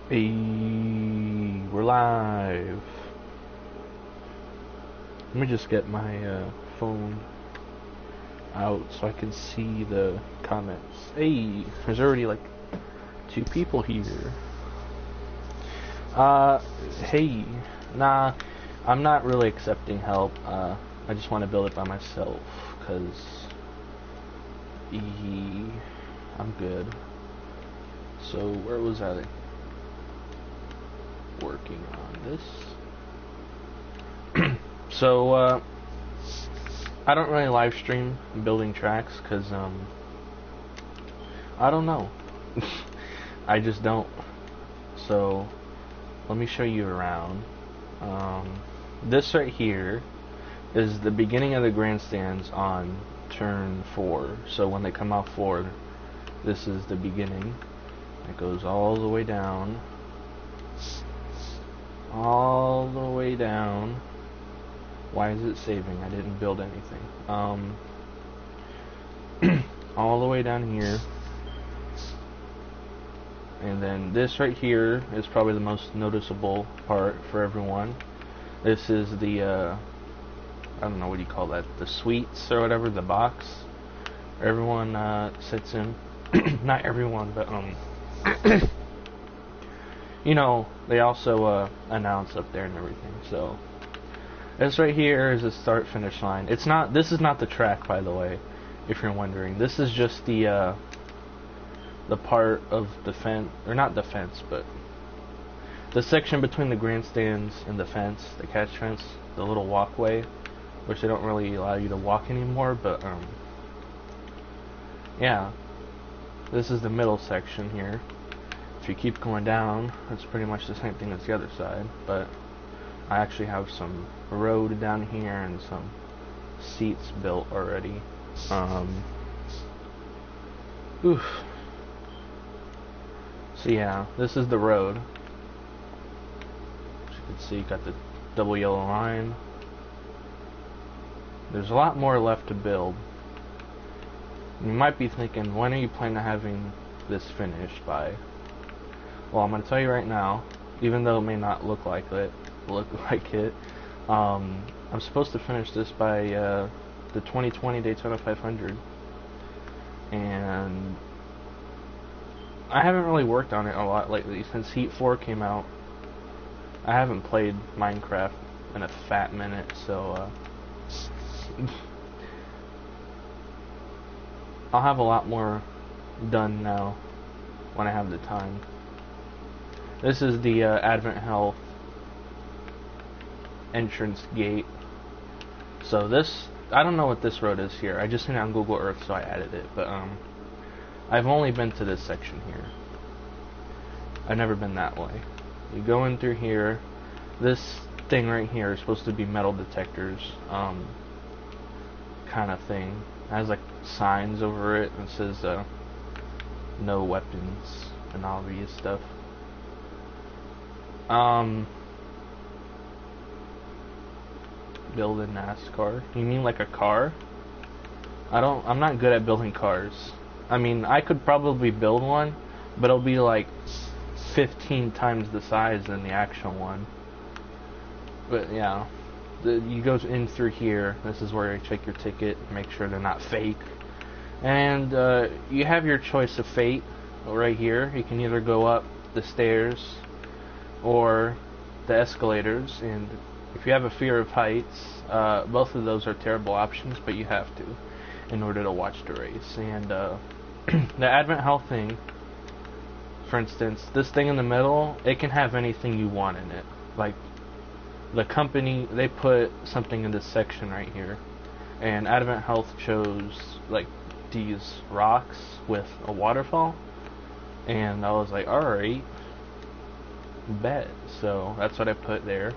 Hey, we're live. Let me just get my phone out so I can see the comments. Hey, there's already like 2 people here. Uh, hey, nah, I'm not really accepting help. I just want to build it by myself, cause I'm good. So where was I working on this? So, I don't really live stream building tracks because, I don't know. I just don't. So, let me show you around. This right here is the beginning of the grandstands on turn 4. So when they come off 4, this is the beginning. It goes all the way down. All the way down. Why is it saving? I didn't build anything. All the way down here. And then this right here is probably the most noticeable part for everyone. This is the, I don't know, what do you call that? The suites or whatever, the box. Everyone sits in. Not everyone, but, you know, they also announce up there and everything, so. This right here is the start-finish line. It's not. This is not the track, by the way, if you're wondering. This is just the part of the fence, or not the fence, but the section between the grandstands and the fence, the catch fence, the little walkway, which they don't really allow you to walk anymore. But yeah, this is the middle section here. If you keep going down, it's pretty much the same thing as the other side, but I actually have some road down here and some seats built already. Oof. So yeah, this is the road. As you can see, got the double yellow line. There's a lot more left to build. You might be thinking, when are you planning on having this finished by? Well, I'm going to tell you right now, even though it may not look like it, I'm supposed to finish this by the 2020 Daytona 500, and I haven't really worked on it a lot lately. Since Heat 4 came out, I haven't played Minecraft in a fat minute, so I'll have a lot more done now when I have the time. This is the Advent Health entrance gate. So this, I don't know what this road is here. I just seen it on Google Earth, so I added it. But I've only been to this section here. I've never been that way. You go in through here. This thing right here is supposed to be metal detectors, kind of thing. It has like signs over it and says no weapons and obvious stuff. Build a NASCAR. You mean like a car? I'm not good at building cars. I mean, I could probably build one, but it'll be like 15 times the size than the actual one. But yeah, you go in through here. This is where you check your ticket, make sure they're not fake. And you have your choice of fate right here. You can either go up the stairs or the escalators, and if you have a fear of heights, both of those are terrible options, but you have to in order to watch the race. And the Advent Health thing, for instance, this thing in the middle, it can have anything you want in it. Like, the company, they put something in this section right here, and Advent Health chose like these rocks with a waterfall, and I was like, alright, bet. So that's what I put there.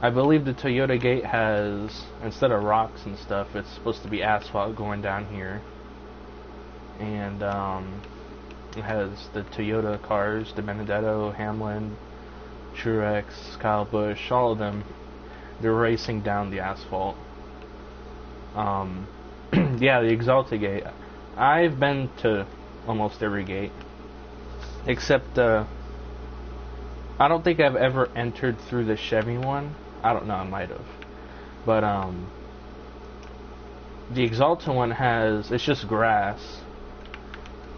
I believe the Toyota gate has, instead of rocks and stuff, it's supposed to be asphalt going down here. And it has the Toyota cars, the Benedetto, Hamlin, Truex, Kyle Busch, all of them. They're racing down the asphalt. Yeah, the Exalta gate. I've been to almost every gate, except I don't think I've ever entered through the Chevy one. I don't know, I might have. But the Exalta one it's just grass,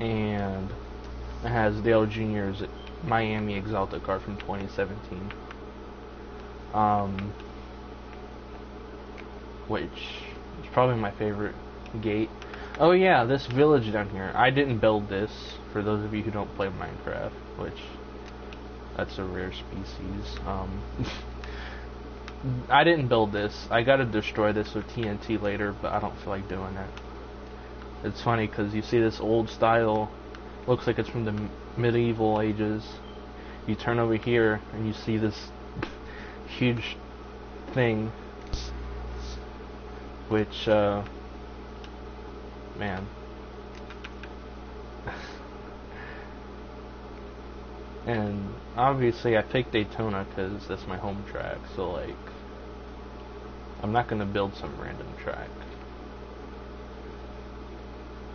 and it has Dale Jr.'s Miami Exalta car from 2017. Which is probably my favorite gate. Oh yeah, this village down here. I didn't build this, for those of you who don't play Minecraft, which that's a rare species. I didn't build this. I gotta destroy this with TNT later, but I don't feel like doing it. It's funny because you see this old style, looks like it's from the medieval ages. You turn over here and you see this huge thing, which, man. And obviously I picked Daytona because that's my home track, so like, I'm not gonna build some random track.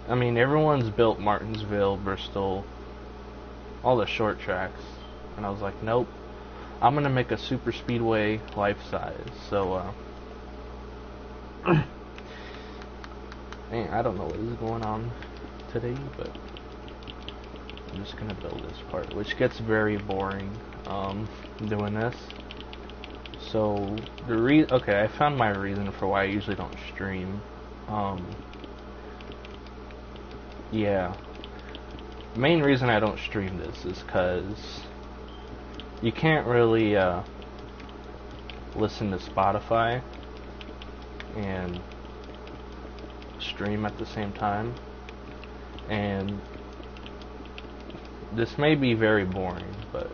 I mean, everyone's built Martinsville, Bristol, all the short tracks, and I was like, nope, I'm gonna make a super speedway life size. So man, I don't know what is going on today, but I'm just gonna build this part, which gets very boring doing this. So okay, I found my reason for why I usually don't stream. Yeah, main reason I don't stream this is because you can't really listen to Spotify and stream at the same time, and this may be very boring, but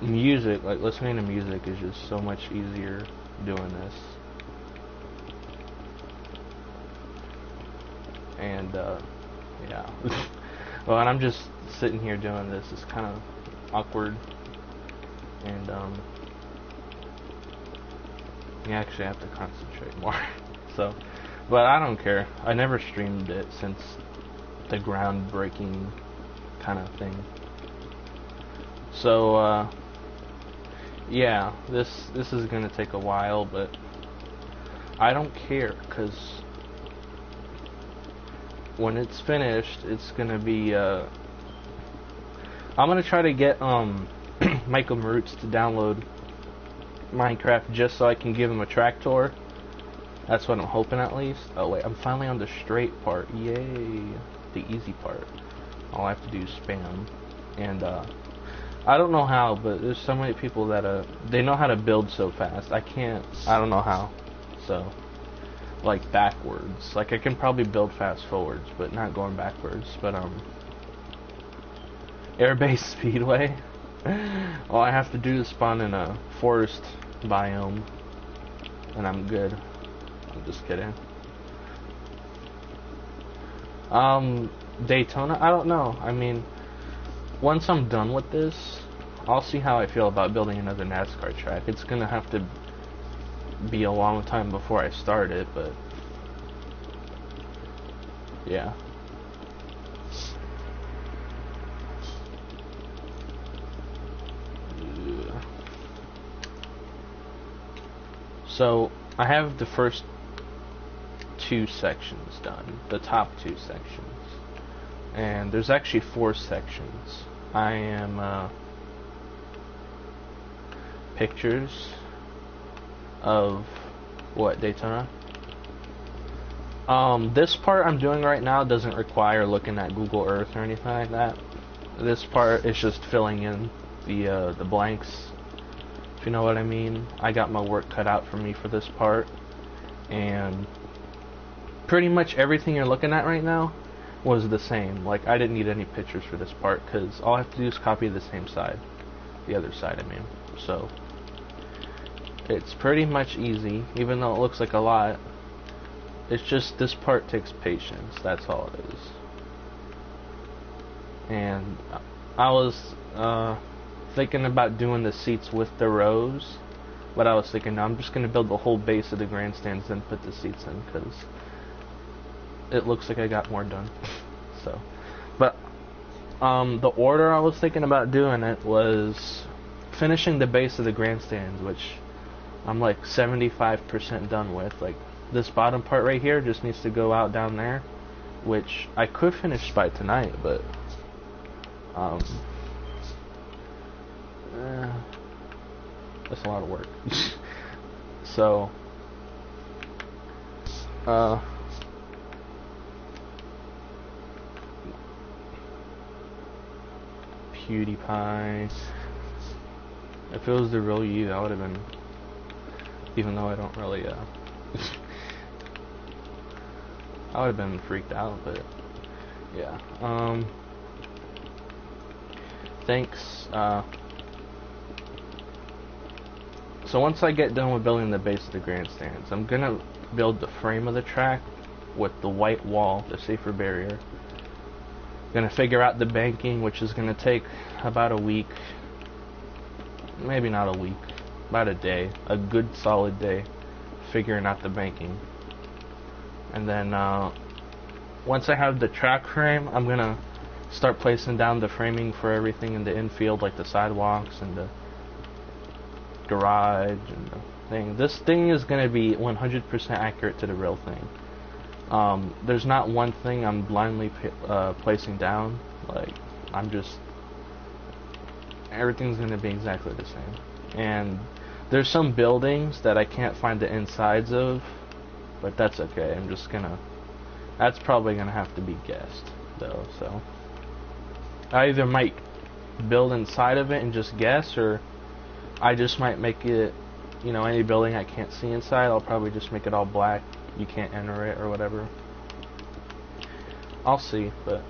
music, like listening to music, is just so much easier doing this. And yeah. Well, and I'm just sitting here doing this. It's kind of awkward, and you actually have to concentrate more. So, but I don't care. I never streamed it since the groundbreaking kind of thing. So yeah, this is gonna take a while, but I don't care, because when it's finished, it's gonna be I'm gonna try to get Michael Marutz to download Minecraft just so I can give him a track tour. That's what I'm hoping, at least. Oh wait, I'm finally on the straight part. Yay, the easy part. All I have to do is spam. And I don't know how, but there's so many people that they know how to build so fast. I don't know how. So, like backwards. Like I can probably build fast forwards, but not going backwards. But Airbase Speedway. All I have to do is spawn in a forest biome, and I'm good. I'm just kidding. Daytona, I don't know. I mean, once I'm done with this, I'll see how I feel about building another NASCAR track. It's gonna have to be a long time before I start it, but yeah. So I have the first two sections done, the top two sections, and there's actually 4 sections. I am pictures of what, Daytona? This part I'm doing right now doesn't require looking at Google Earth or anything like that. This part is just filling in the blanks, if you know what I mean. I got my work cut out for me for this part, and pretty much everything you're looking at right now was the same. Like, I didn't need any pictures for this part, because all I have to do is copy the same side, the other side I mean. So it's pretty much easy, even though it looks like a lot. It's just this part takes patience, that's all it is. And I was thinking about doing the seats with the rows, but I was thinking, no, I'm just going to build the whole base of the grandstands and put the seats in, because it looks like I got more done. So, but The order I was thinking about doing it was finishing the base of the grandstands, which I'm like 75% done with. Like, this bottom part right here just needs to go out down there, which I could finish by tonight, but that's a lot of work. So PewDiePie. If it was the real you, I would have been, even though I don't really I would have been freaked out, but yeah. Thanks. So once I get done with building the base of the grandstands, I'm gonna build the frame of the track with the white wall, the safer barrier. Gonna figure out the banking, which is gonna take about a week. Maybe not a week, about a day, a good solid day, figuring out the banking. And then once I have the track frame, I'm gonna start placing down the framing for everything in the infield, like the sidewalks and the garage and the thing. This thing is gonna be 100% accurate to the real thing. There's not one thing I'm blindly placing down. Like, I'm just, everything's gonna be exactly the same. And there's some buildings that I can't find the insides of, but that's okay. I'm just gonna, that's probably gonna have to be guessed though. So I either might build inside of it and just guess, or I just might make it, you know, any building I can't see inside, I'll probably just make it all black. You can't enter it or whatever. I'll see, but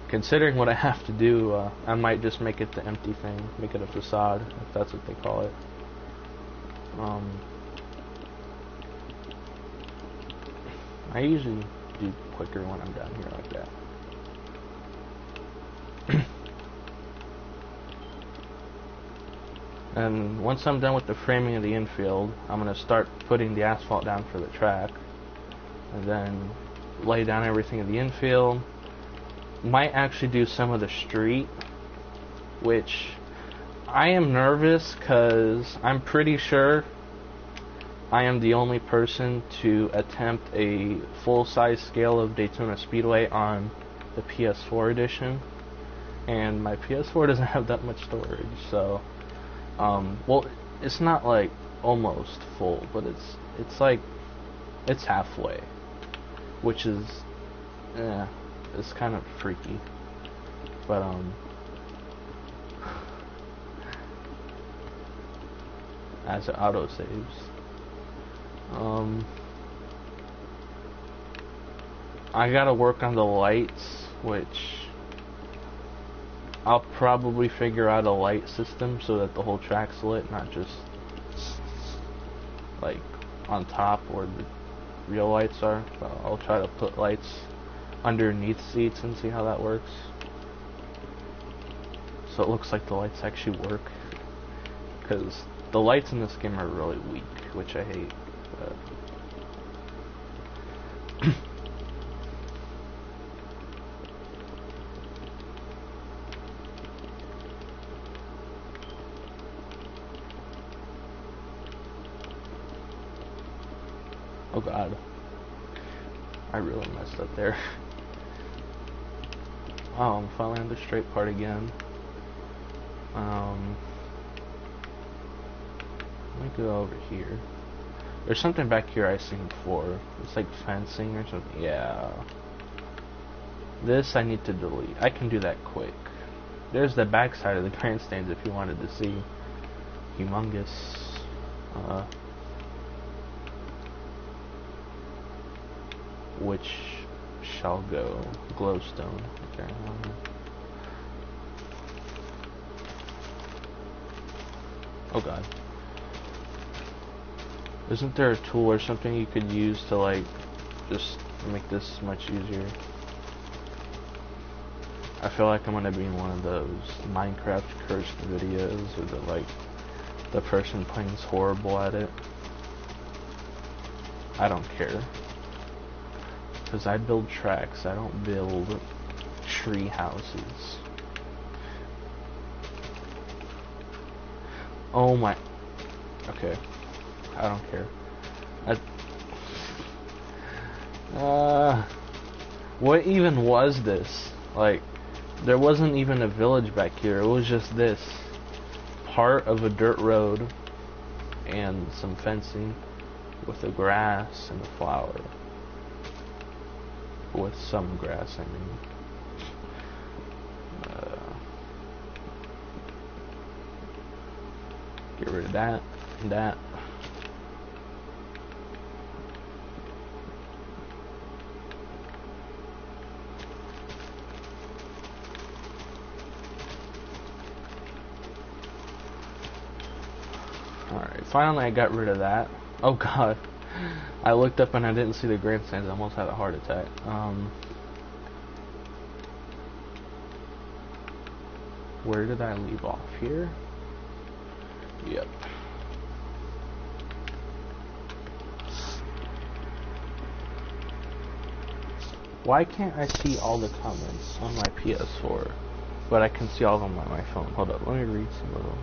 considering what I have to do, I might just make it the empty thing, make it a facade, if that's what they call it. I usually do quicker when I'm down here like that. And once I'm done with the framing of the infield, I'm going to start putting the asphalt down for the track, and then lay down everything in the infield. Might actually do some of the street, which I am nervous because I'm pretty sure I am the only person to attempt a full-size scale of Daytona Speedway on the PS4 edition, and my PS4 doesn't have that much storage, so well, it's not like almost full, but it's like, it's halfway, which is, it's kind of freaky, but as it auto saves. I gotta work on the lights, which I'll probably figure out a light system so that the whole track's lit, not just like on top where the real lights are. But I'll try to put lights underneath seats and see how that works, so it looks like the lights actually work, because the lights in this game are really weak, which I hate. But oh god, I really messed up there. Oh, I'm finally on the straight part again. Let me go over here. There's something back here I've seen before. It's like fencing or something. Yeah. This I need to delete. I can do that quick. There's the back side of the grandstands if you wanted to see. Humongous. Which shall go? Glowstone. Okay. Oh god. Isn't there a tool or something you could use to like just make this much easier? I feel like I'm gonna be in one of those Minecraft cursed videos where the person playing is horrible at it. I don't care, because I build tracks, I don't build tree houses. Oh my. Okay. I don't care. What even was this? Like, there wasn't even a village back here. It was just this part of a dirt road and some fencing with the grass and the flower. With some grass, I mean. Get rid of that and that. Alright, finally I got rid of that. Oh god. I looked up and I didn't see the grandstands. I almost had a heart attack. Where did I leave off here? Yep. Why can't I see all the comments on my PS4, but I can see all of them on my phone? Hold up, let me read some of them.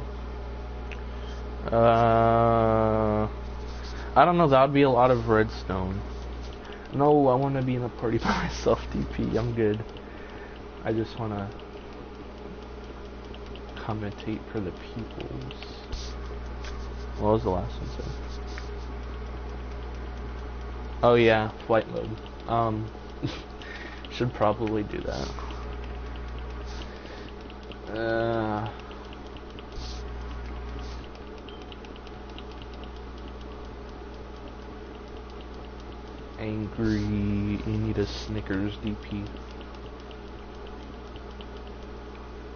I don't know, that would be a lot of redstone. No, I want to be in a party by myself, DP. I'm good. I just want to commentate for the peoples. What was the last one say? Oh yeah, flight mode. Should probably do that. Angry, you need a Snickers, DP.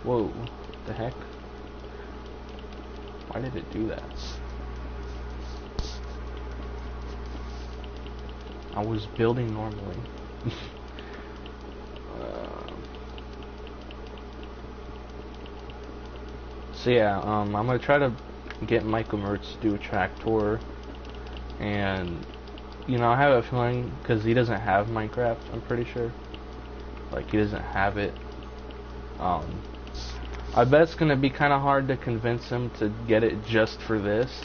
Whoa, what the heck? Why did it do that? I was building normally. So yeah, I'm gonna try to get Michael Mertz to do a track tour, and you know, I have a feeling, because he doesn't have Minecraft, I'm pretty sure. Like, he doesn't have it. I bet it's gonna be kind of hard to convince him to get it just for this.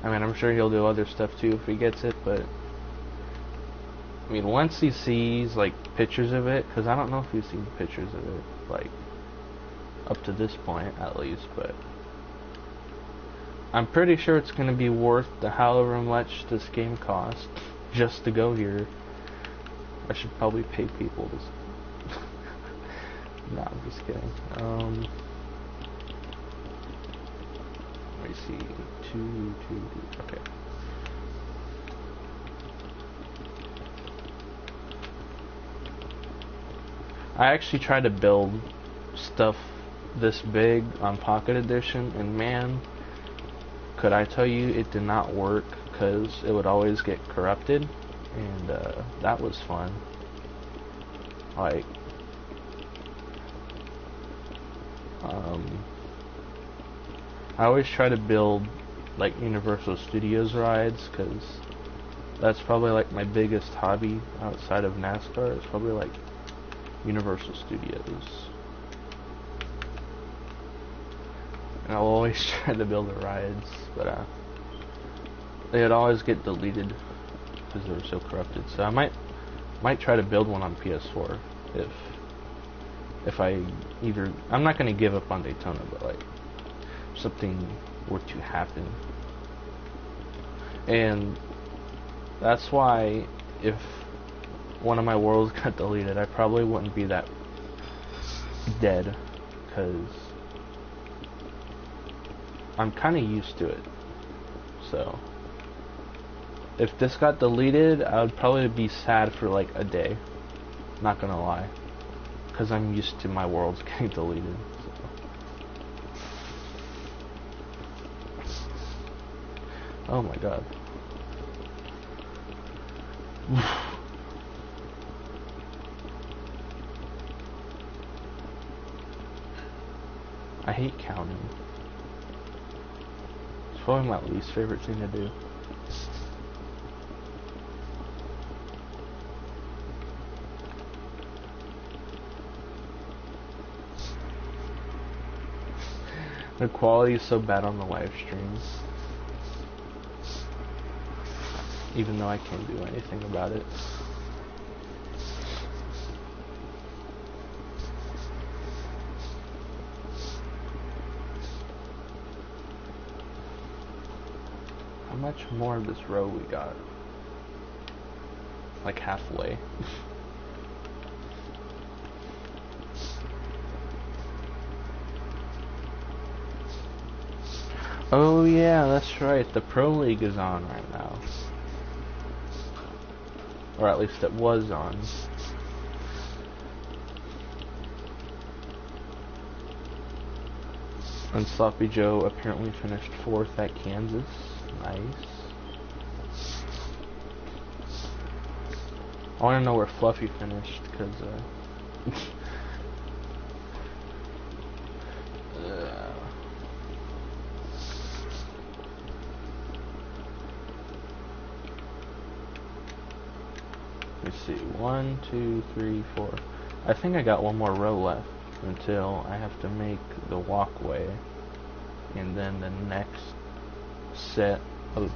I mean, I'm sure he'll do other stuff too if he gets it, but I mean, once he sees like pictures of it, because I don't know if he's seen pictures of it, like up to this point at least, but I'm pretty sure it's gonna be worth the however much this game costs just to go here. I should probably pay people to. Nah, I'm just kidding. Let me see. Two. Okay. I actually tried to build stuff this big on Pocket Edition, and man, could I tell you it did not work, because it would always get corrupted, and that was fun. Like, I always try to build like Universal Studios rides, because that's probably like my biggest hobby outside of NASCAR. It's probably like Universal Studios. And I'll always try to build the rides, but they'd always get deleted because they were so corrupted. So I might try to build one on PS4 if I either, I'm not gonna give up on Daytona, but like something were to happen. And that's why if one of my worlds got deleted, I probably wouldn't be that dead, because I'm kind of used to it. So if this got deleted, I would probably be sad for like a day, not gonna lie, because I'm used to my worlds getting deleted. So. Oh my god. I hate counting. It's probably my least favorite thing to do. The quality is so bad on the live streams. Even though I can't do anything about it. How much more of this row we got? Like halfway. Oh yeah, that's right. The Pro League is on right now. Or at least it was on. And Sloppy Joe apparently finished 4th at Kansas. Nice. I want to know where Fluffy finished, because let me see, 1, 2, 3, 4. I think I got one more row left until I have to make the walkway, and then the next set of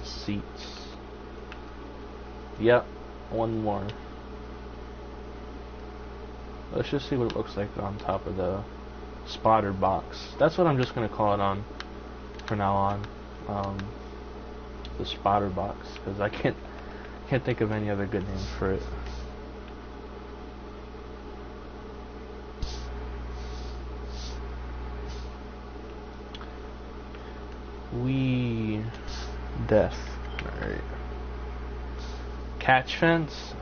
seats. Yep, one more. Let's just see what it looks like on top of the spotter box. That's what I'm just gonna call it on for now on. The spotter box, because I can't think of any other good name for it. Death. Alright. Catch fence.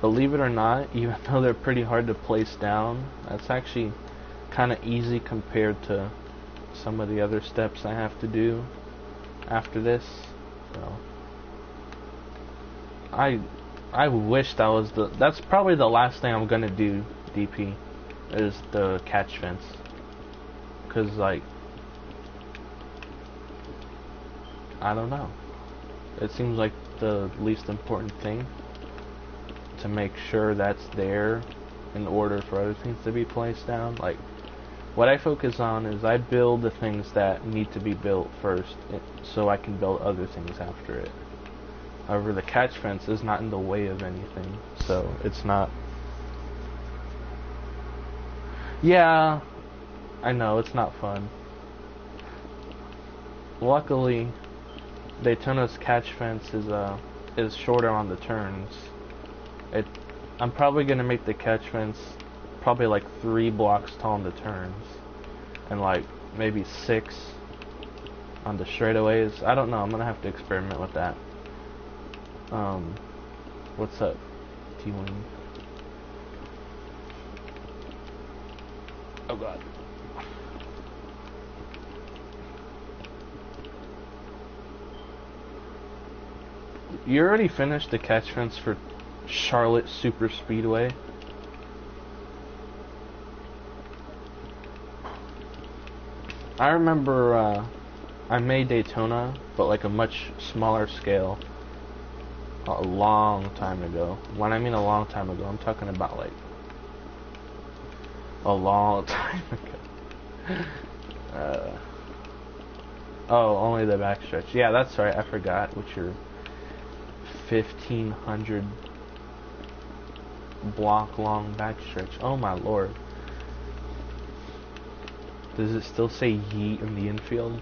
Believe it or not, even though they're pretty hard to place down, that's actually kind of easy compared to some of the other steps I have to do after this. So I wish that was that's probably the last thing I'm gonna do, DP, is the catch fence, cause like, I don't know, it seems like the least important thing to make sure that's there in order for other things to be placed down. Like, what I focus on is I build the things that need to be built first, so I can build other things after it. However, the catch fence is not in the way of anything, so it's not. Yeah, I know, it's not fun. Luckily, Daytona's catch fence is shorter on the turns. I'm probably gonna make the catch fence probably like 3 blocks tall on the turns, and like maybe 6 on the straightaways. I don't know. I'm gonna have to experiment with that. What's up, T-Wing? Oh god. You already finished the catch fence for Charlotte Super Speedway? I remember I made Daytona, but like a much smaller scale, a long time ago. When I mean a long time ago, I'm talking about like a long time ago. Oh, only the backstretch. Yeah, that's right. I forgot what your 1,500 block long backstretch. Oh my lord. Does it still say yeet in the infield?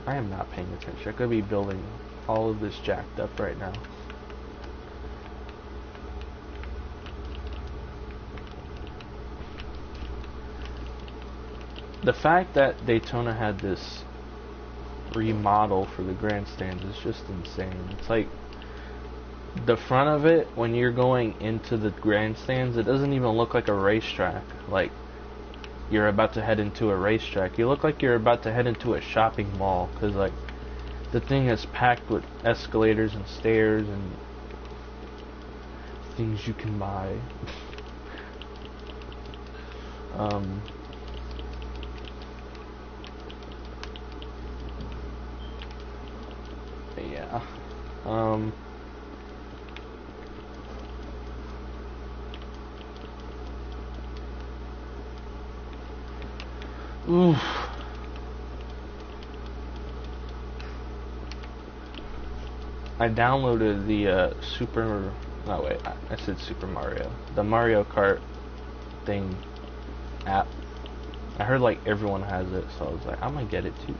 I am not paying attention. I could be building all of this jacked up right now. The fact that Daytona had this remodel for the grandstands is just insane. It's like the front of it, when you're going into the grandstands, it doesn't even look like a racetrack. Like you're about to head into a racetrack. You look like you're about to head into a shopping mall, because like the thing is packed with escalators and stairs and things you can buy. Yeah. Oof. I downloaded the Super. No wait, I said Super Mario. The Mario Kart thing app. I heard like everyone has it, so I was like, I'm gonna get it too.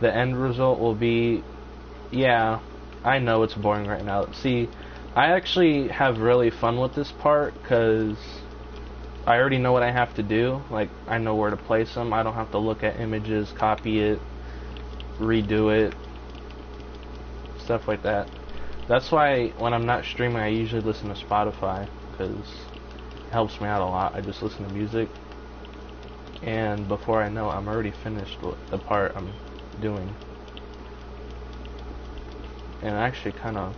The end result will be, yeah, I know it's boring right now. See, I actually have really fun with this part because I already know what I have to do. Like, I know where to place them. I don't have to look at images, copy it, redo it, stuff like that. That's why when I'm not streaming, I usually listen to Spotify because it helps me out a lot. I just listen to music, and before I know it, I'm already finished with the part I'm doing. And it actually kind of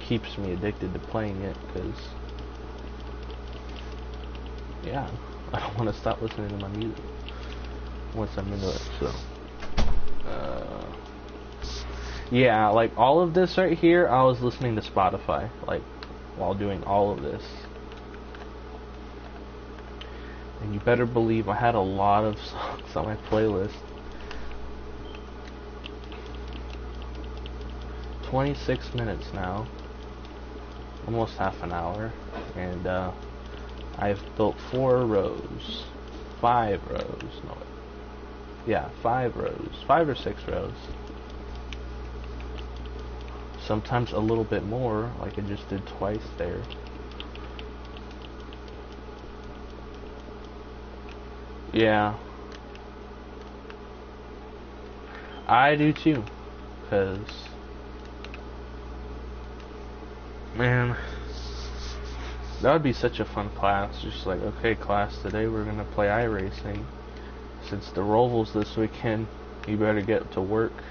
keeps me addicted to playing it because, yeah, I don't want to stop listening to my music once I'm into it. So, yeah, like all of this right here, I was listening to Spotify, like, while doing all of this. And you better believe I had a lot of songs on my playlist. 26 minutes now, almost half an hour, and I've built 4 rows, 5 rows, no, yeah, 5 rows, 5 or 6 rows. Sometimes a little bit more, like I just did twice there. Yeah, I do too, because, man, that would be such a fun class. Just like, okay, class, today we're gonna play iRacing. Since the Rovals this weekend, you better get to work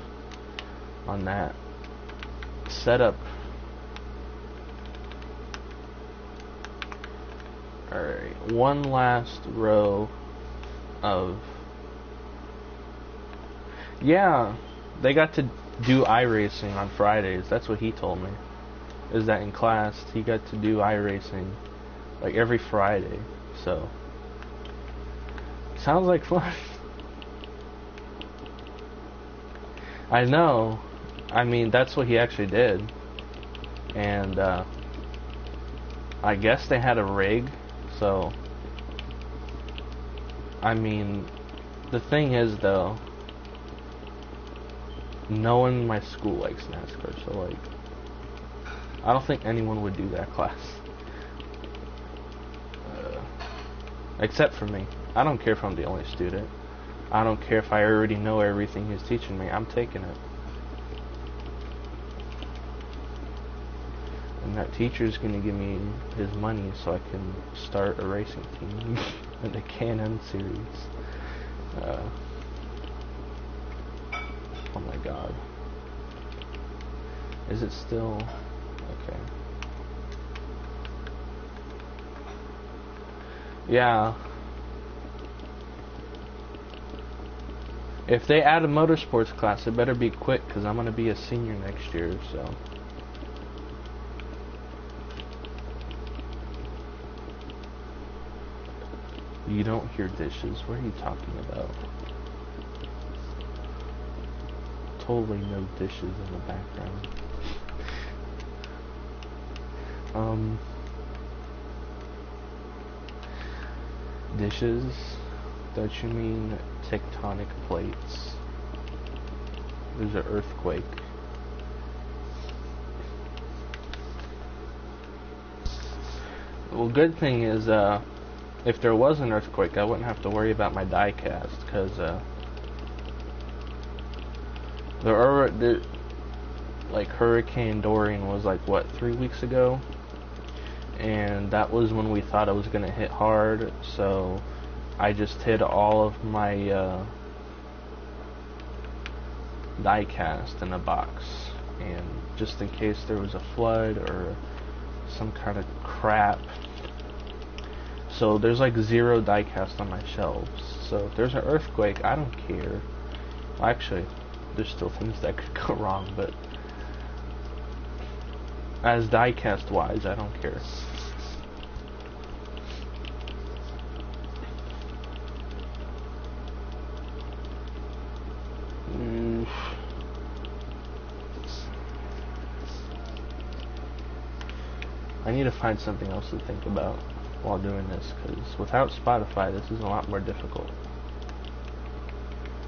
on that setup. Alright, one last row of, yeah, they got to do iRacing on Fridays. That's what he told me. Is that in class he got to do iRacing like every Friday. So sounds like fun. I know. I mean, that's what he actually did. And I guess they had a rig. So I mean, the thing is though, no one in my school likes NASCAR, so like, I don't think anyone would do that class. Except for me. I don't care if I'm the only student. I don't care if I already know everything he's teaching me. I'm taking it. And that teacher's gonna give me his money so I can start a racing team in the Can-Am series. Oh my god. Is it still... okay. Yeah. If they add a motorsports class, it better be quick, because I'm going to be a senior next year, so... You don't hear dishes. What are you talking about? Totally no dishes in the background. Dishes? Don't you mean tectonic plates? There's an earthquake. Well, good thing is, if there was an earthquake, I wouldn't have to worry about my die cast, because, like, Hurricane Dorian was, like, what, 3 weeks ago? And that was when we thought it was going to hit hard, so I just hid all of my, die cast in a box, and just in case there was a flood or some kind of crap. So there's like 0 die cast on my shelves, so if there's an earthquake, I don't care. Well, actually, there's still things that could go wrong, but as die cast wise, I don't care. I need to find something else to think about while doing this, because without Spotify, this is a lot more difficult.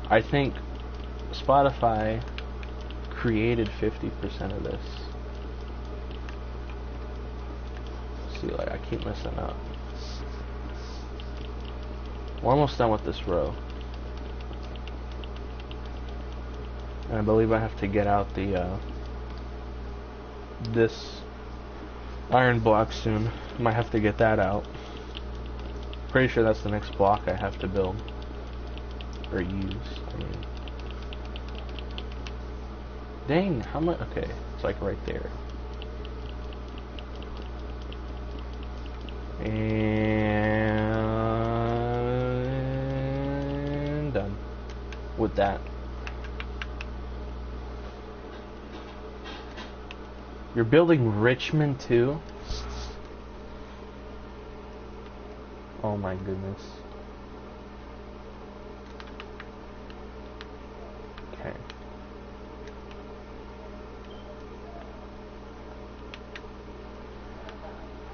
I think Spotify created 50% of this. See, like, I keep messing up. We're almost done with this row. And I believe I have to get out the, this iron block soon. Might have to get that out. Pretty sure that's the next block I have to build. Or use, I mean. Dang, how much? Okay, it's like right there. And done with that. You're building Richmond too? Oh my goodness. Okay.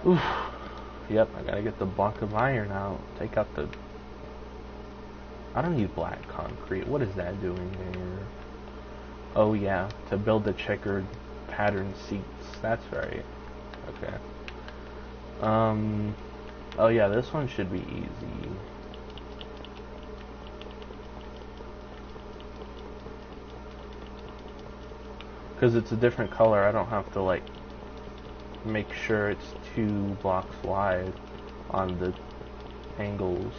Oof. Yep, I gotta get the block of iron out. Take out the... I don't need black concrete. What is that doing there? Oh yeah, to build the checkered pattern seats. That's right. Okay. Oh yeah, this one should be easy. Because it's a different color, I don't have to like make sure it's 2 blocks wide on the angles.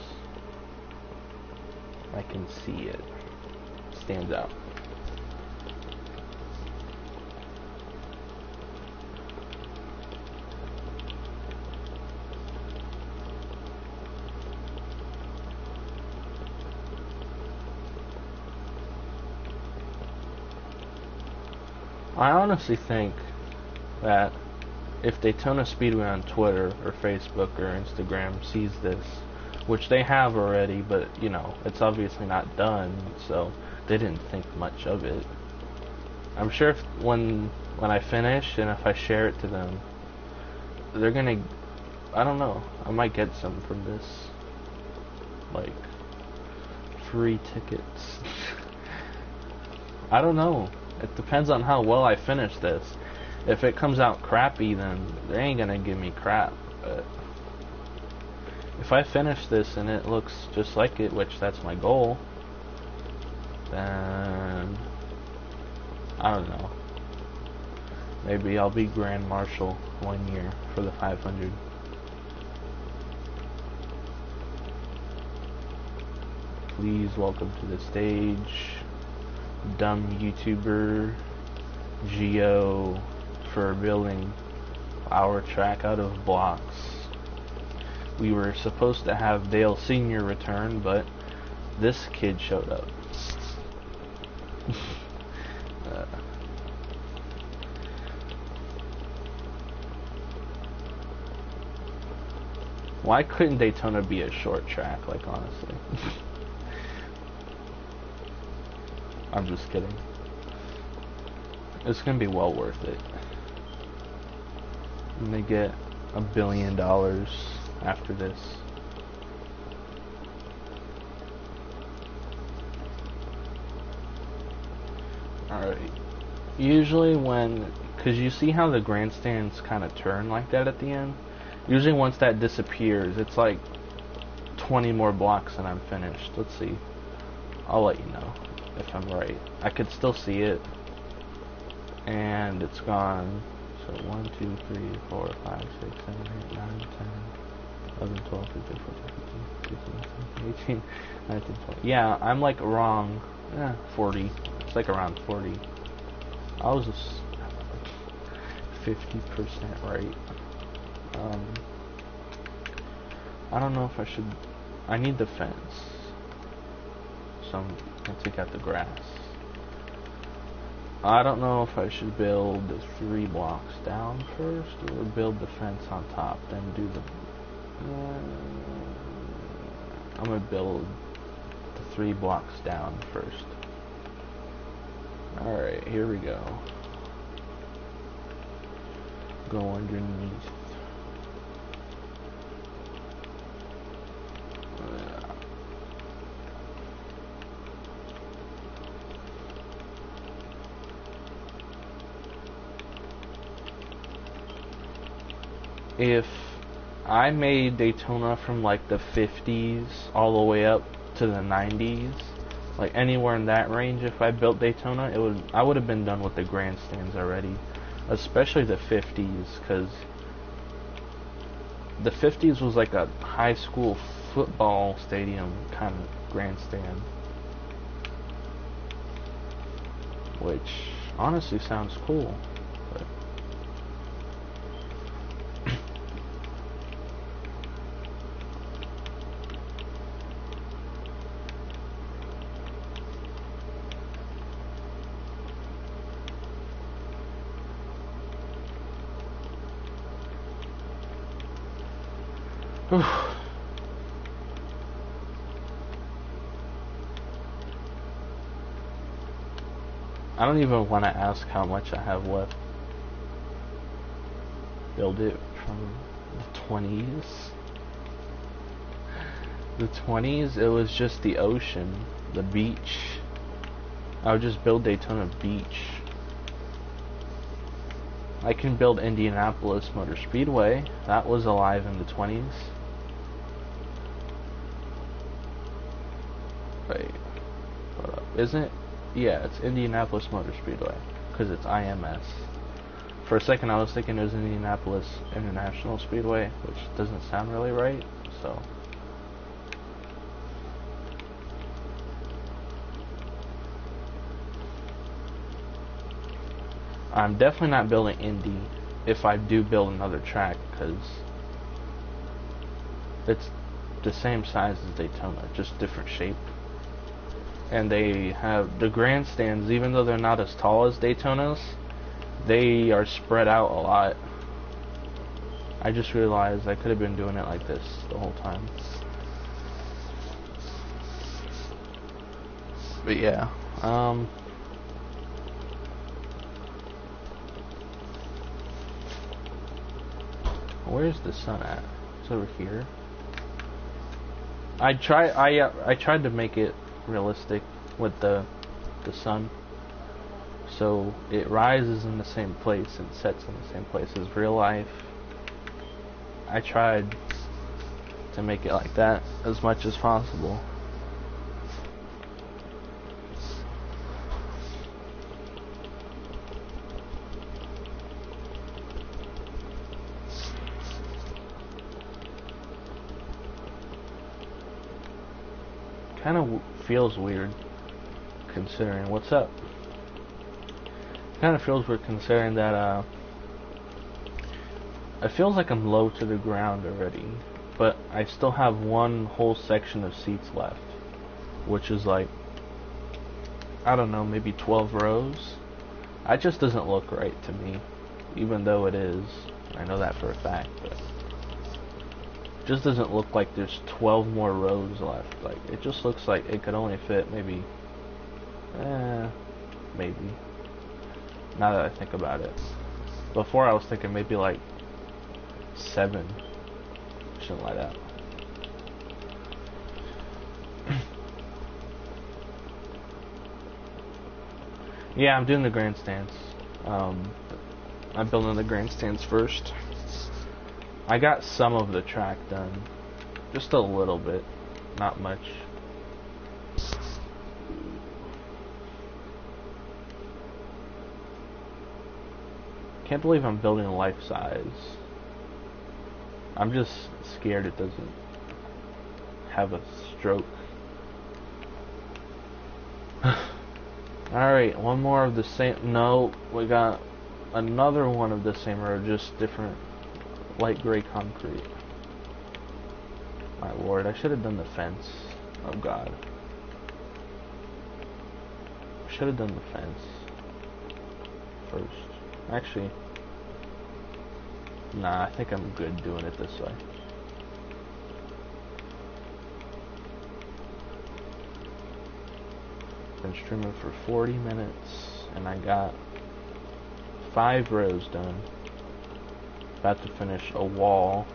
I can see it. Stands out. I honestly think that if Daytona Speedway on Twitter or Facebook or Instagram sees this, which they have already, but you know, it's obviously not done, so they didn't think much of it. I'm sure if when I finish and if I share it to them, they're gonna, I don't know, I might get some from this, like free tickets. I don't know. It depends on how well I finish this. If it comes out crappy, then they ain't gonna give me crap. But if I finish this and it looks just like it, which that's my goal, then I don't know. Maybe I'll be Grand Marshal 1 year for the 500. Please welcome to the stage, dumb YouTuber Geo, for building our track out of blocks. We were supposed to have Dale Sr. return, but this kid showed up. Why couldn't Daytona be a short track, like, honestly? I'm just kidding. It's gonna be well worth it. And they get $1 billion after this. Alright. Usually when, cause you see how the grandstands kind of turn like that at the end? Usually once that disappears, it's like 20 more blocks and I'm finished. Let's see. I'll let you know if I'm right. I could still see it. And it's gone. So 1, 2, 3, 4, 5, 6, 7, 8, 9, 10, 11, 12, 13, 14, 15, 16, 17, 18, 19, 20. Yeah, I'm like wrong. 40. It's like around 40. I was just 50% right. I don't know if I should. I need the fence. So I'm gonna take out the grass. I don't know if I should build the 3 blocks down first or build the fence on top, then do the... I'm going to build the 3 blocks down first. Alright, here we go. Go underneath. if I made Daytona from like the 50s all the way up to the 90s, like anywhere in that range, if I built Daytona, I would have been done with the grandstands already, especially the 50s, because the 50s was like a high school football stadium kind of grandstand, which honestly sounds cool. But I don't even want to ask how much I have left. Build it from the 20s. The 20s, it was just the ocean, the beach. I would just build Daytona Beach. I can build Indianapolis Motor Speedway. That was alive in the 20s. Wait, hold up. Isn't it? Yeah, it's Indianapolis Motor Speedway, because it's IMS. For a second I was thinking it was Indianapolis International Speedway, which doesn't sound really right, so. I'm definitely not building Indy if I do build another track, because it's the same size as Daytona, just different shape. And they have the grandstands, even though they're not as tall as Daytona's, they are spread out a lot. I just realized I could have been doing it like this the whole time. But yeah, where's the sun at? It's over here. I tried to make it realistic with the sun, so it rises in the same place and sets in the same place as real life. I tried to make it like that as much as possible. Kind of feels weird considering what's up. Kind of feels weird considering that it feels like I'm low to the ground already, but I still have one whole section of seats left, which is like, I don't know, maybe 12 rows. That just doesn't look right to me, even though it is. I know that for a fact, but it just doesn't look like there's 12 more rows left. Like, it just looks like it could only fit maybe, maybe. Now that I think about it. Before I was thinking maybe like 7. Shouldn't lie that. Yeah, I'm doing the grandstands. I'm building the grandstands first. I got some of the track done. Just a little bit. Not much. Can't believe I'm building life size. I'm just scared it doesn't have a stroke. Alright, one more of the same. No, we got another one of the same road, just different light gray concrete. My lord, I should have done the fence. Oh god. I should have done the fence first. Actually, nah, I think I'm good doing it this way. Been streaming for 40 minutes and I got 5 rows done. About to finish a wall.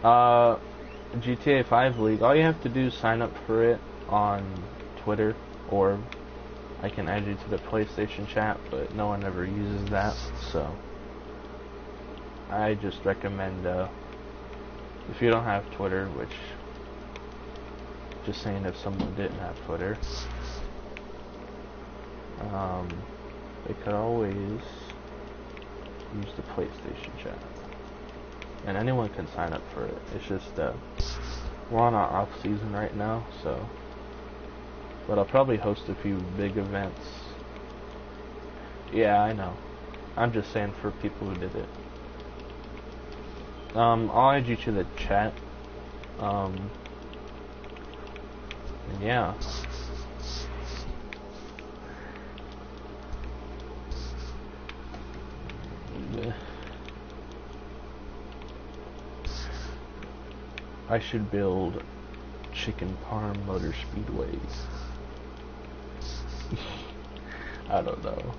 GTA 5 League, all you have to do is sign up for it on Twitter, or I can add you to the PlayStation chat, but no one ever uses that, so I just recommend, if you don't have Twitter, which, just saying if someone didn't have Twitter, they could always use the PlayStation chat. And anyone can sign up for it. It's just, we're on our off season right now, so. But I'll probably host a few big events. Yeah, I know. I'm just saying for people who did it. I'll add you to the chat. And yeah. I should build chicken parm motor speedways. I don't know.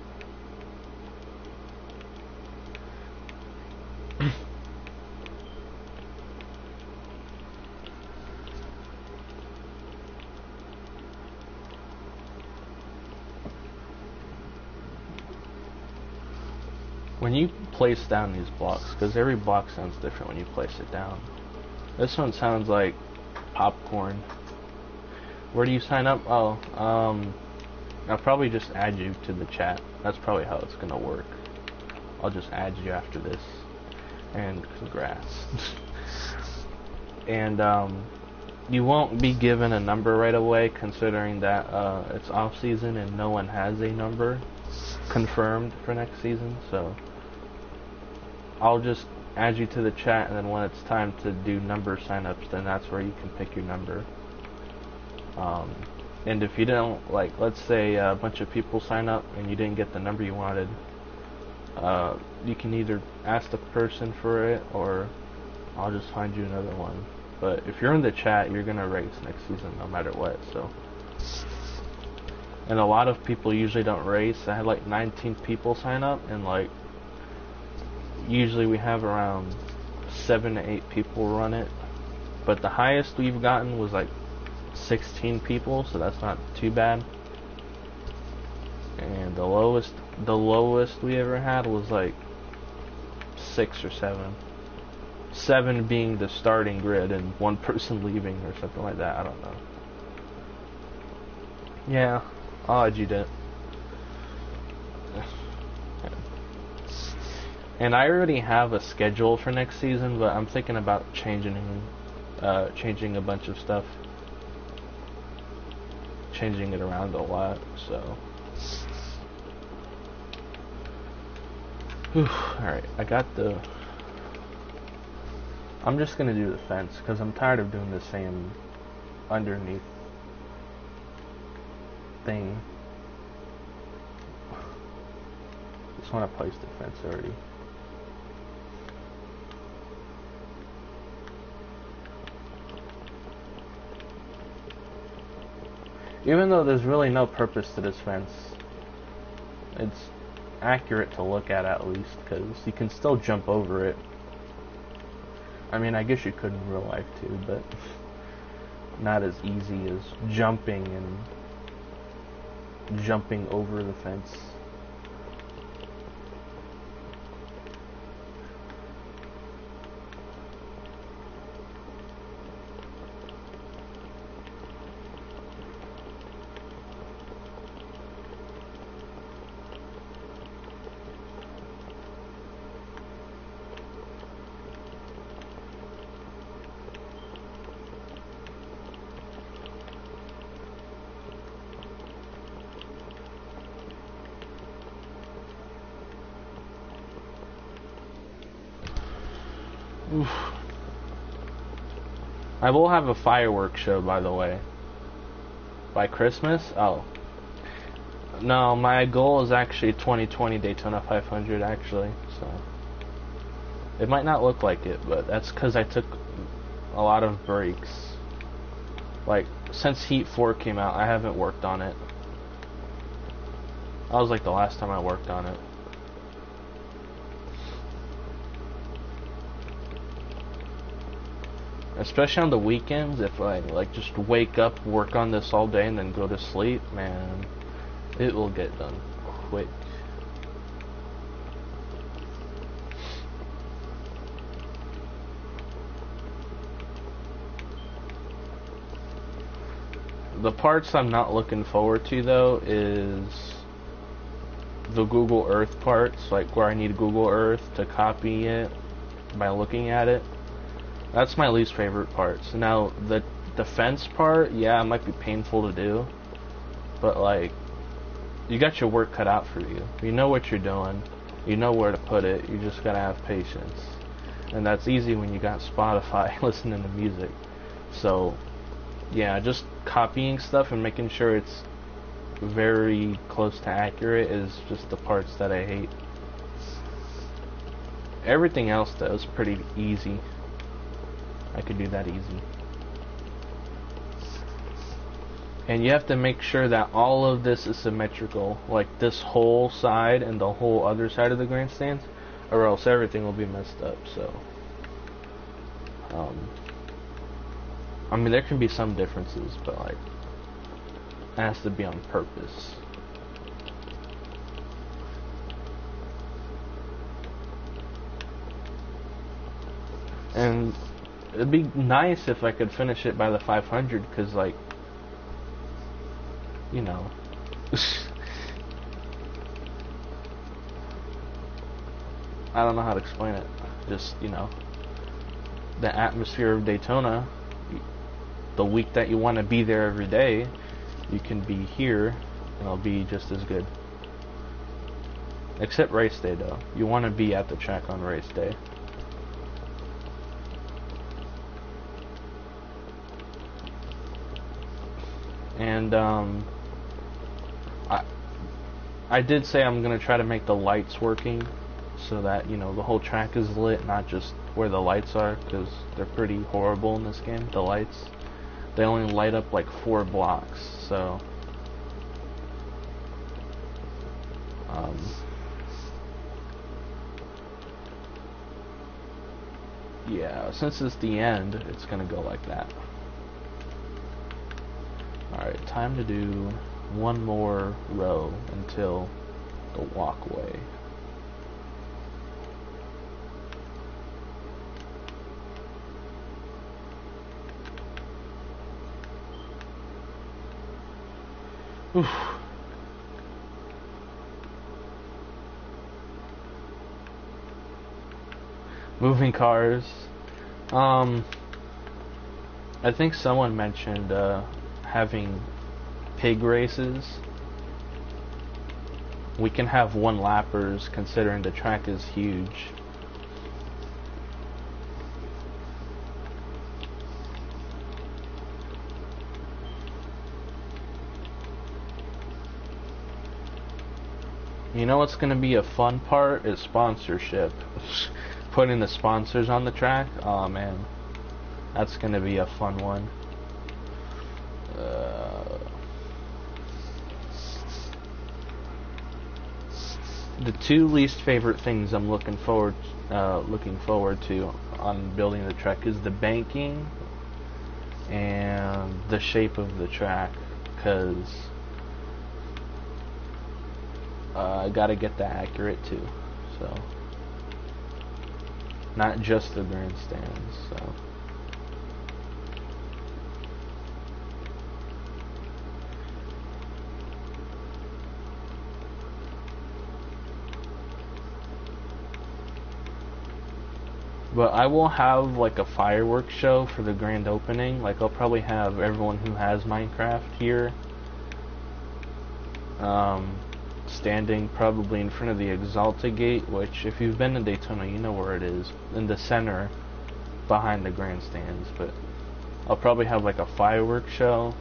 When you place down these blocks, because every block sounds different when you place it down. This one sounds like popcorn. Where do you sign up? Oh, I'll probably just add you to the chat. That's probably how it's gonna work. I'll just add you after this. And congrats. And you won't be given a number right away, considering that it's off season and no one has a number confirmed for next season. So I'll just add you to the chat, and then when it's time to do number signups, then that's where you can pick your number. And if you don't, like, let's say a bunch of people sign up and you didn't get the number you wanted, you can either ask the person for it, or I'll just find you another one. But if you're in the chat, you're gonna race next season no matter what. So, and a lot of people usually don't race. I had like 19 people sign up, and like usually we have around 7 to 8 people run it, but the highest we've gotten was like 16 people, so that's not too bad. And the lowest we ever had was like 6 or 7. 7 being the starting grid and 1 person leaving or something like that. I don't know. Yeah, I'll add you to it. And I already have a schedule for next season, but I'm thinking about changing a bunch of stuff. Changing it around a lot, so. Alright, I got the... I'm just gonna do the fence, because I'm tired of doing the same underneath thing. Just want to place the fence already. Even though there's really no purpose to this fence, it's accurate to look at least, because you can still jump over it. I mean, I guess you could in real life too, but not as easy as jumping over the fence. Oof. I will have a fireworks show, by the way. By Christmas? Oh. No, my goal is actually 2020 Daytona 500, actually, so. It might not look like it, but that's because I took a lot of breaks. Like, since Heat 4 came out, I haven't worked on it. That was like the last time I worked on it. Especially on the weekends, if I like just wake up, work on this all day, and then go to sleep, man, it will get done quick. The parts I'm not looking forward to though is the Google Earth parts, like where I need Google Earth to copy it by looking at it. That's my least favorite parts. Now the defense part, yeah, it might be painful to do, but like, you got your work cut out for you. You know what you're doing. You know where to put it. You just gotta have patience. And that's easy when you got Spotify listening to music. So, yeah, just copying stuff and making sure it's very close to accurate is just the parts that I hate. Everything else, though, is pretty easy. I could do that easy. And you have to make sure that all of this is symmetrical, like this whole side and the whole other side of the grandstands, or else everything will be messed up. So, I mean, there can be some differences, but like, it has to be on purpose. And it'd be nice if I could finish it by the 500, because like, you know, I don't know how to explain it. Just, you know, the atmosphere of Daytona, the week that you want to be there every day, you can be here and it'll be just as good. Except race day though. You want to be at the track on race day. And I did say I'm gonna try to make the lights working so that, you know, the whole track is lit, not just where the lights are, because they're pretty horrible in this game. The lights, they only light up like 4 blocks, so yeah, since it's the end, it's gonna go like that. Alright, time to do one more row until the walkway. Oof. Moving cars. I think someone mentioned having pig races. We can have one lappers considering the track is huge. You know what's going to be a fun part is sponsorship. Putting the sponsors on the track. Oh man, that's going to be a fun one. The 2 least favorite things I'm looking forward to on building the track is the banking and the shape of the track, because I gotta get that accurate too. So not just the grandstands. So. But I will have like a fireworks show for the grand opening. Like, I'll probably have everyone who has Minecraft here standing probably in front of the Exalta gate, which if you've been to Daytona you know where it is, in the center behind the grandstands. But I'll probably have like a fireworks show.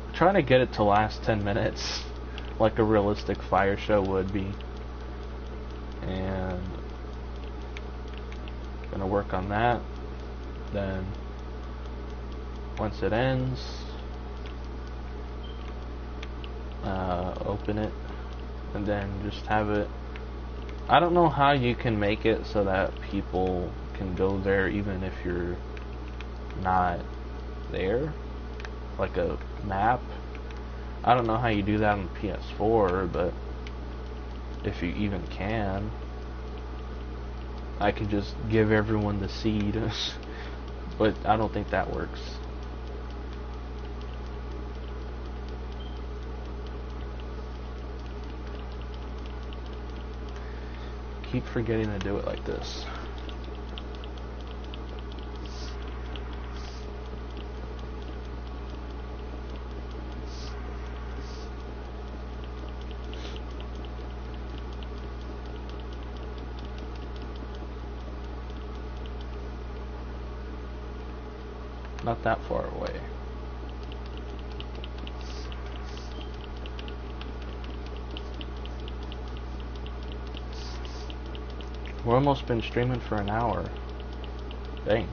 I'm trying to get it to last 10 minutes like a realistic fire show would be. And gonna work on that. Then once it ends, open it, and then just have it. I don't know how you can make it so that people can go there even if you're not there, like a map. I don't know how you do that on PS4, but if you even can, I can just give everyone the seed. But I don't think that works. keep forgetting to do it like this. Not that far away. We're almost been streaming for an hour. Dang.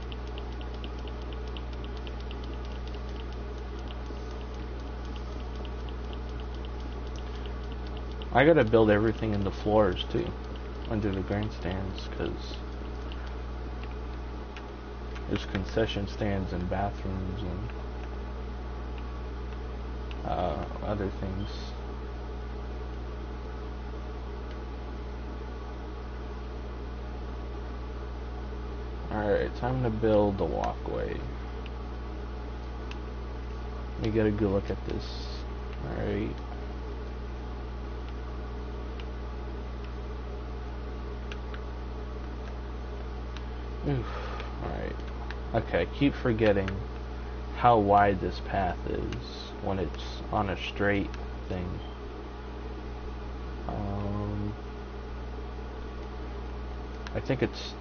I gotta build everything in the floors too, under the grandstands, because there's concession stands and bathrooms and other things. Alright, time to build the walkway. Let me get a good look at this. Alright. Alright. Okay, I keep forgetting how wide this path is when it's on a straight thing. I think it's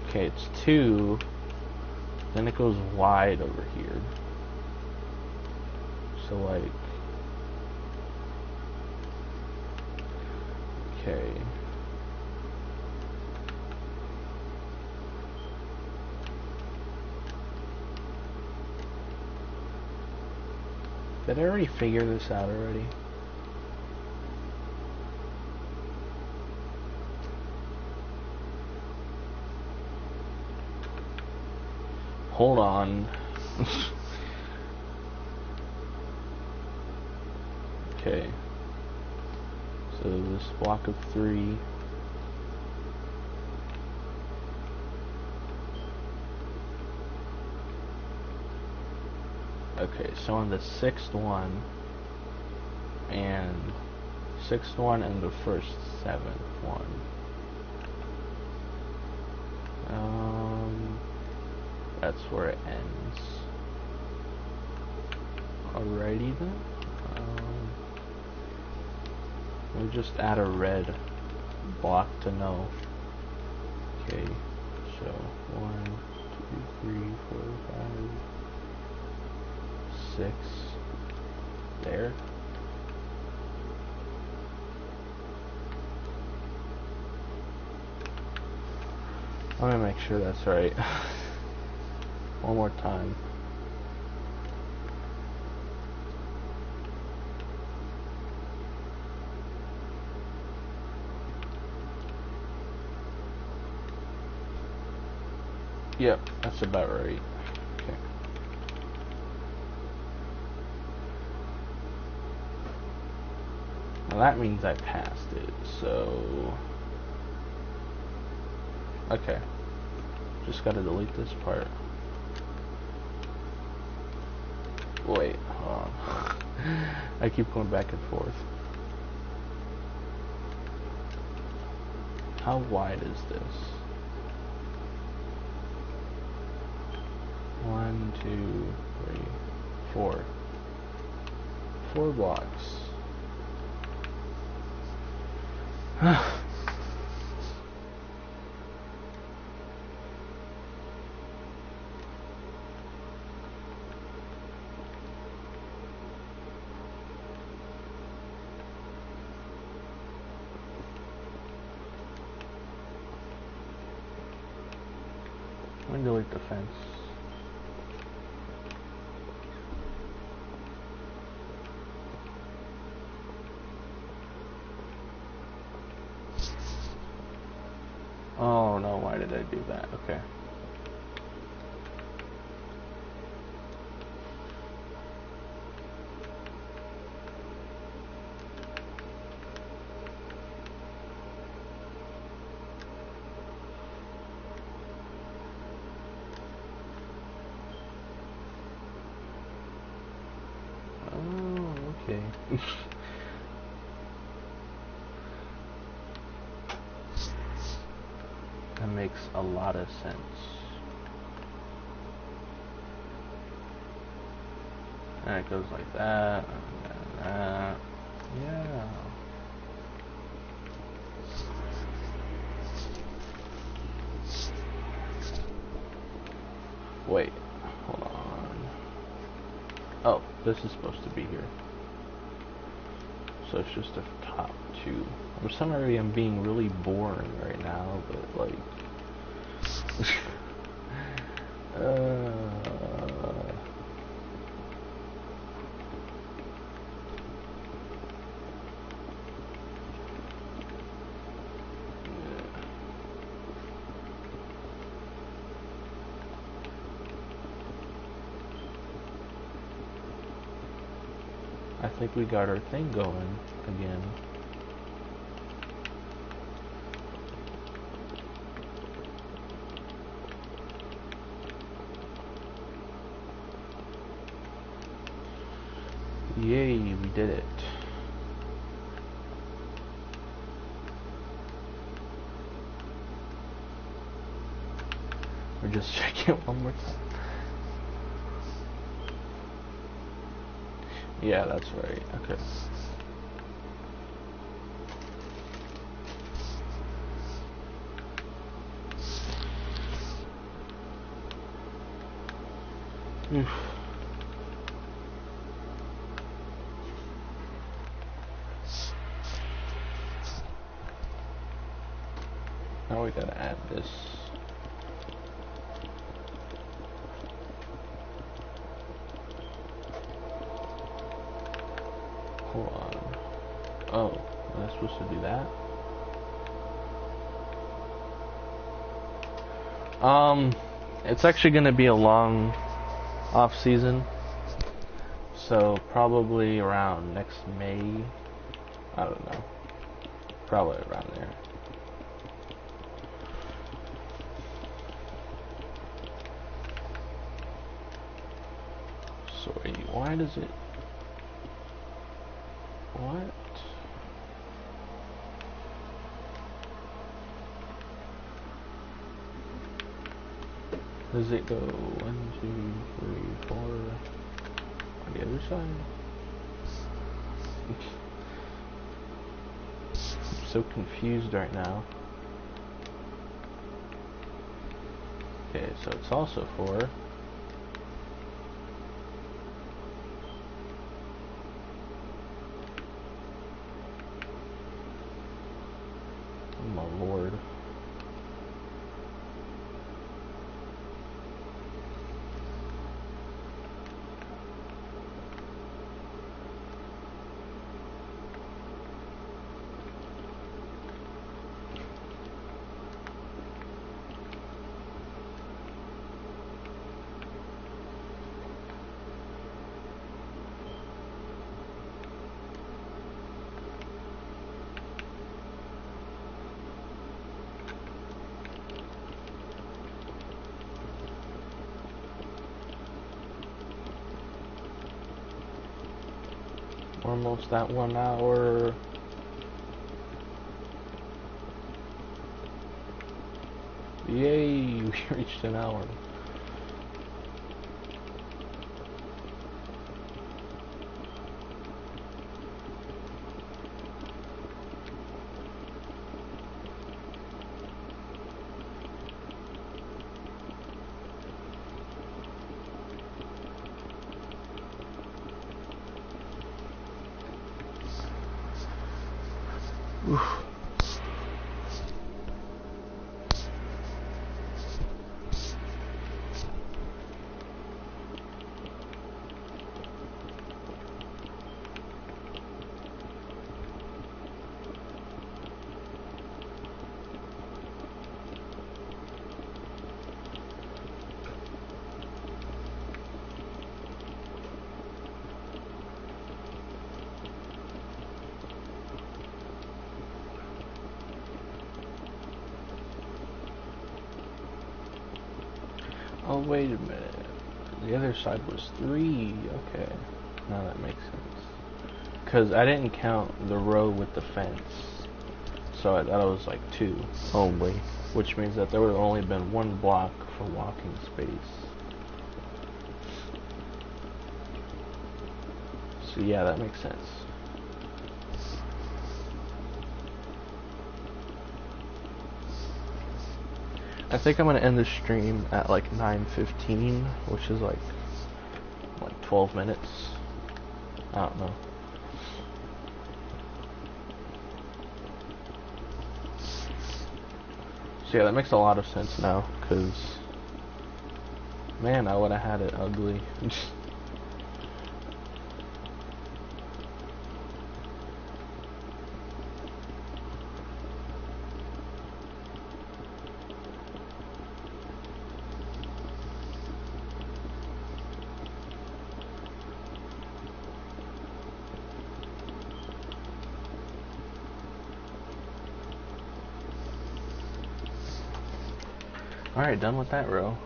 okay, it's 2, then it goes wide over here. So like, okay. Did I already figure this out already? Hold on. Okay. So this block of 3. Okay, so on the 6th one, and 6th one and the first 7th one. That's where it ends. Alrighty then. We'll just add a red block to know. Okay, so 1, 2, 3, 4, 5, 6. There. I'm gonna make sure that's right. One more time. Yep, that's about right. Okay. Well, that means I passed it, so... Okay. Just gotta delete this part. Wait, hold on. I keep going back and forth. How wide is this? 1, 2, 3, 4. 4 blocks. I'm gonna delete the fence. Oh no, why did I do that? Okay. okay. That makes a lot of sense. And it goes like that, and that. Yeah. Wait, hold on. Oh, this is supposed to be here. So it's just a top two. For some reason I'm being really boring right now, but like... I think we got our thing going again. Yay, we did it. We're just checking it one more time. Yeah, that's right. Okay. Oof. Now we gotta add this. Hold on. Oh, am I supposed to do that? It's actually gonna be a long off season, so probably around next May. I don't know. Probably around there. So why does it? What? Does it go 1, 2, 3, 4 on the other side? I'm so confused right now. Okay, so it's also 4. Oh my lord. Almost at 1 hour. Yay, we reached an hour. Oof. Oh, wait a minute. The other side was 3. Okay. Now that makes sense. Because I didn't count the row with the fence. So I thought it was like 2 only. Which means that there would have only been 1 block for walking space. So yeah, that makes sense. I think I'm gonna end the stream at like 9:15, which is like 12 minutes. I don't know. So yeah, that makes a lot of sense now, cause man, I would have had it ugly. Alright, done with that row.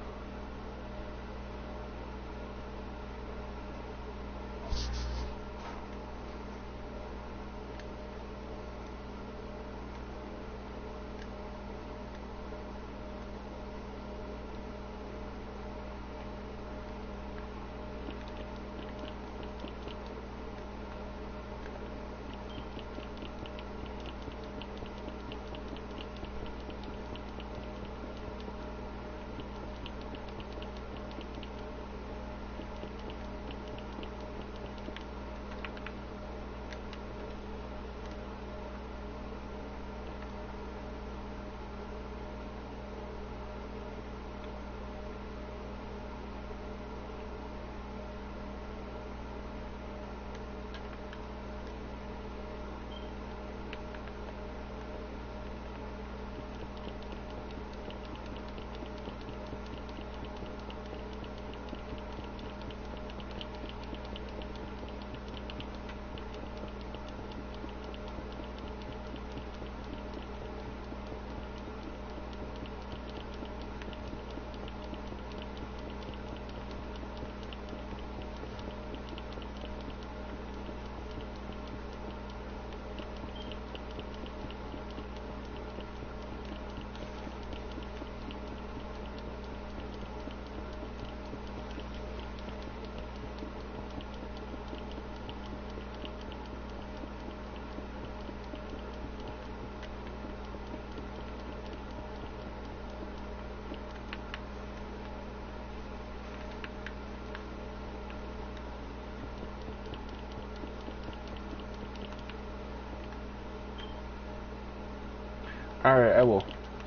Alright, I will.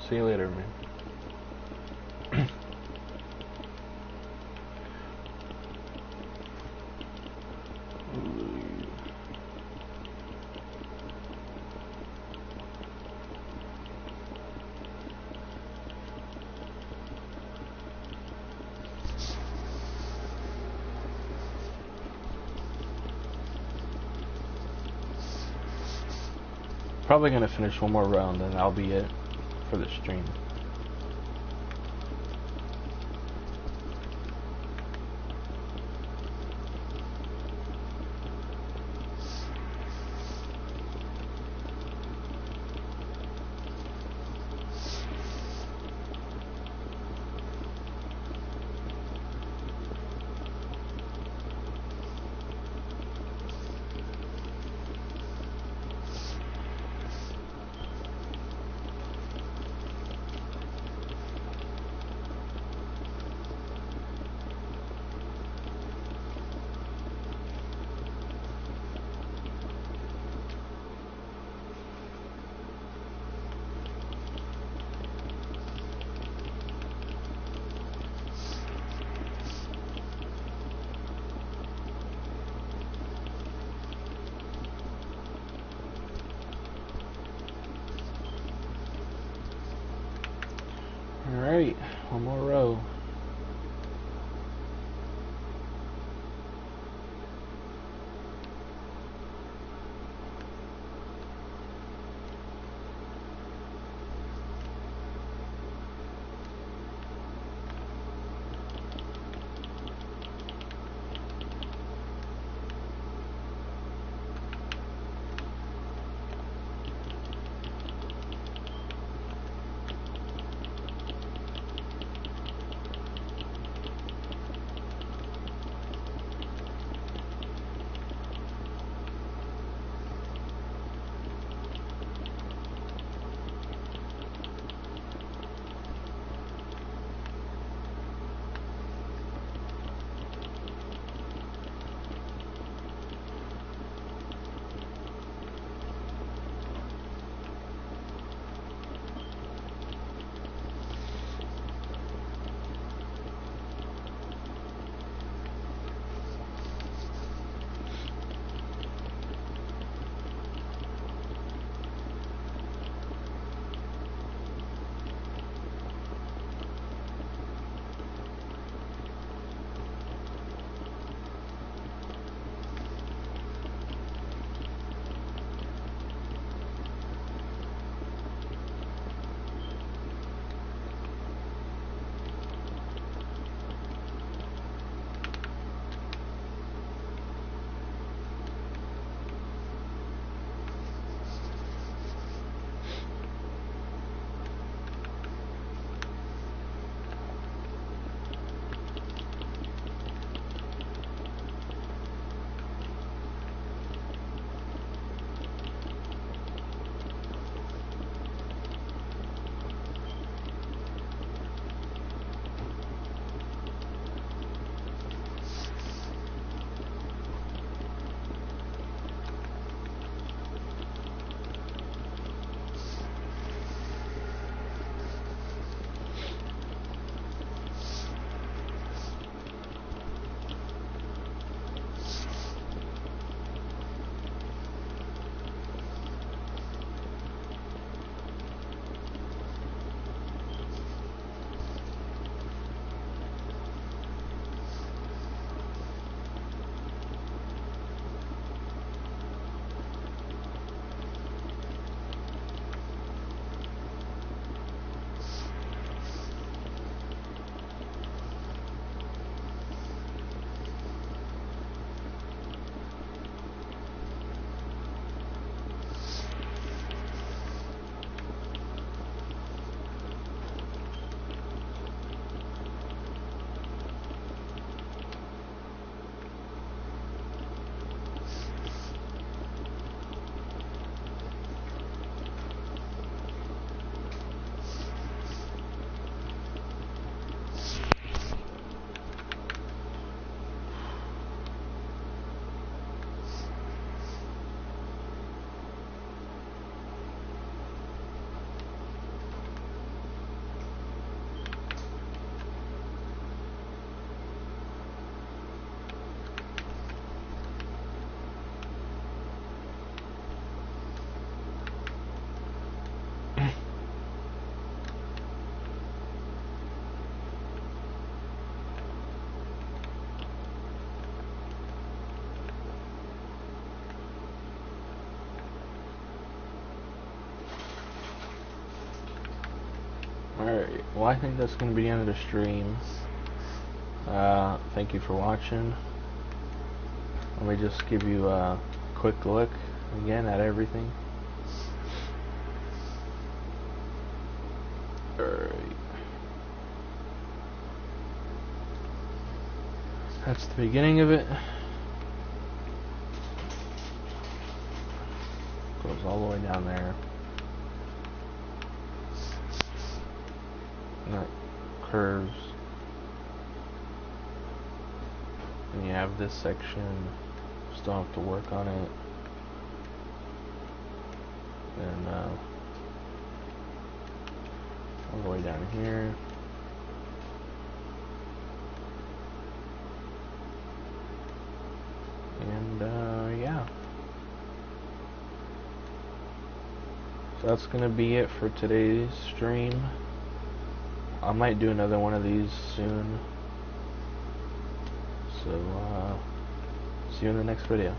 See you later, man. Probably gonna finish one more round, and that'll be it for the stream. Alright, one more row. Alright, well I think that's going to be the end of the stream. Thank you for watching. Let me just give you a quick look again at everything. Alright. That's the beginning of it. Goes all the way down there. And that curves. And you have this section. Still have to work on it. And all the way down here. And yeah. So that's gonna be it for today's stream. I might do another one of these soon. So see you in the next video.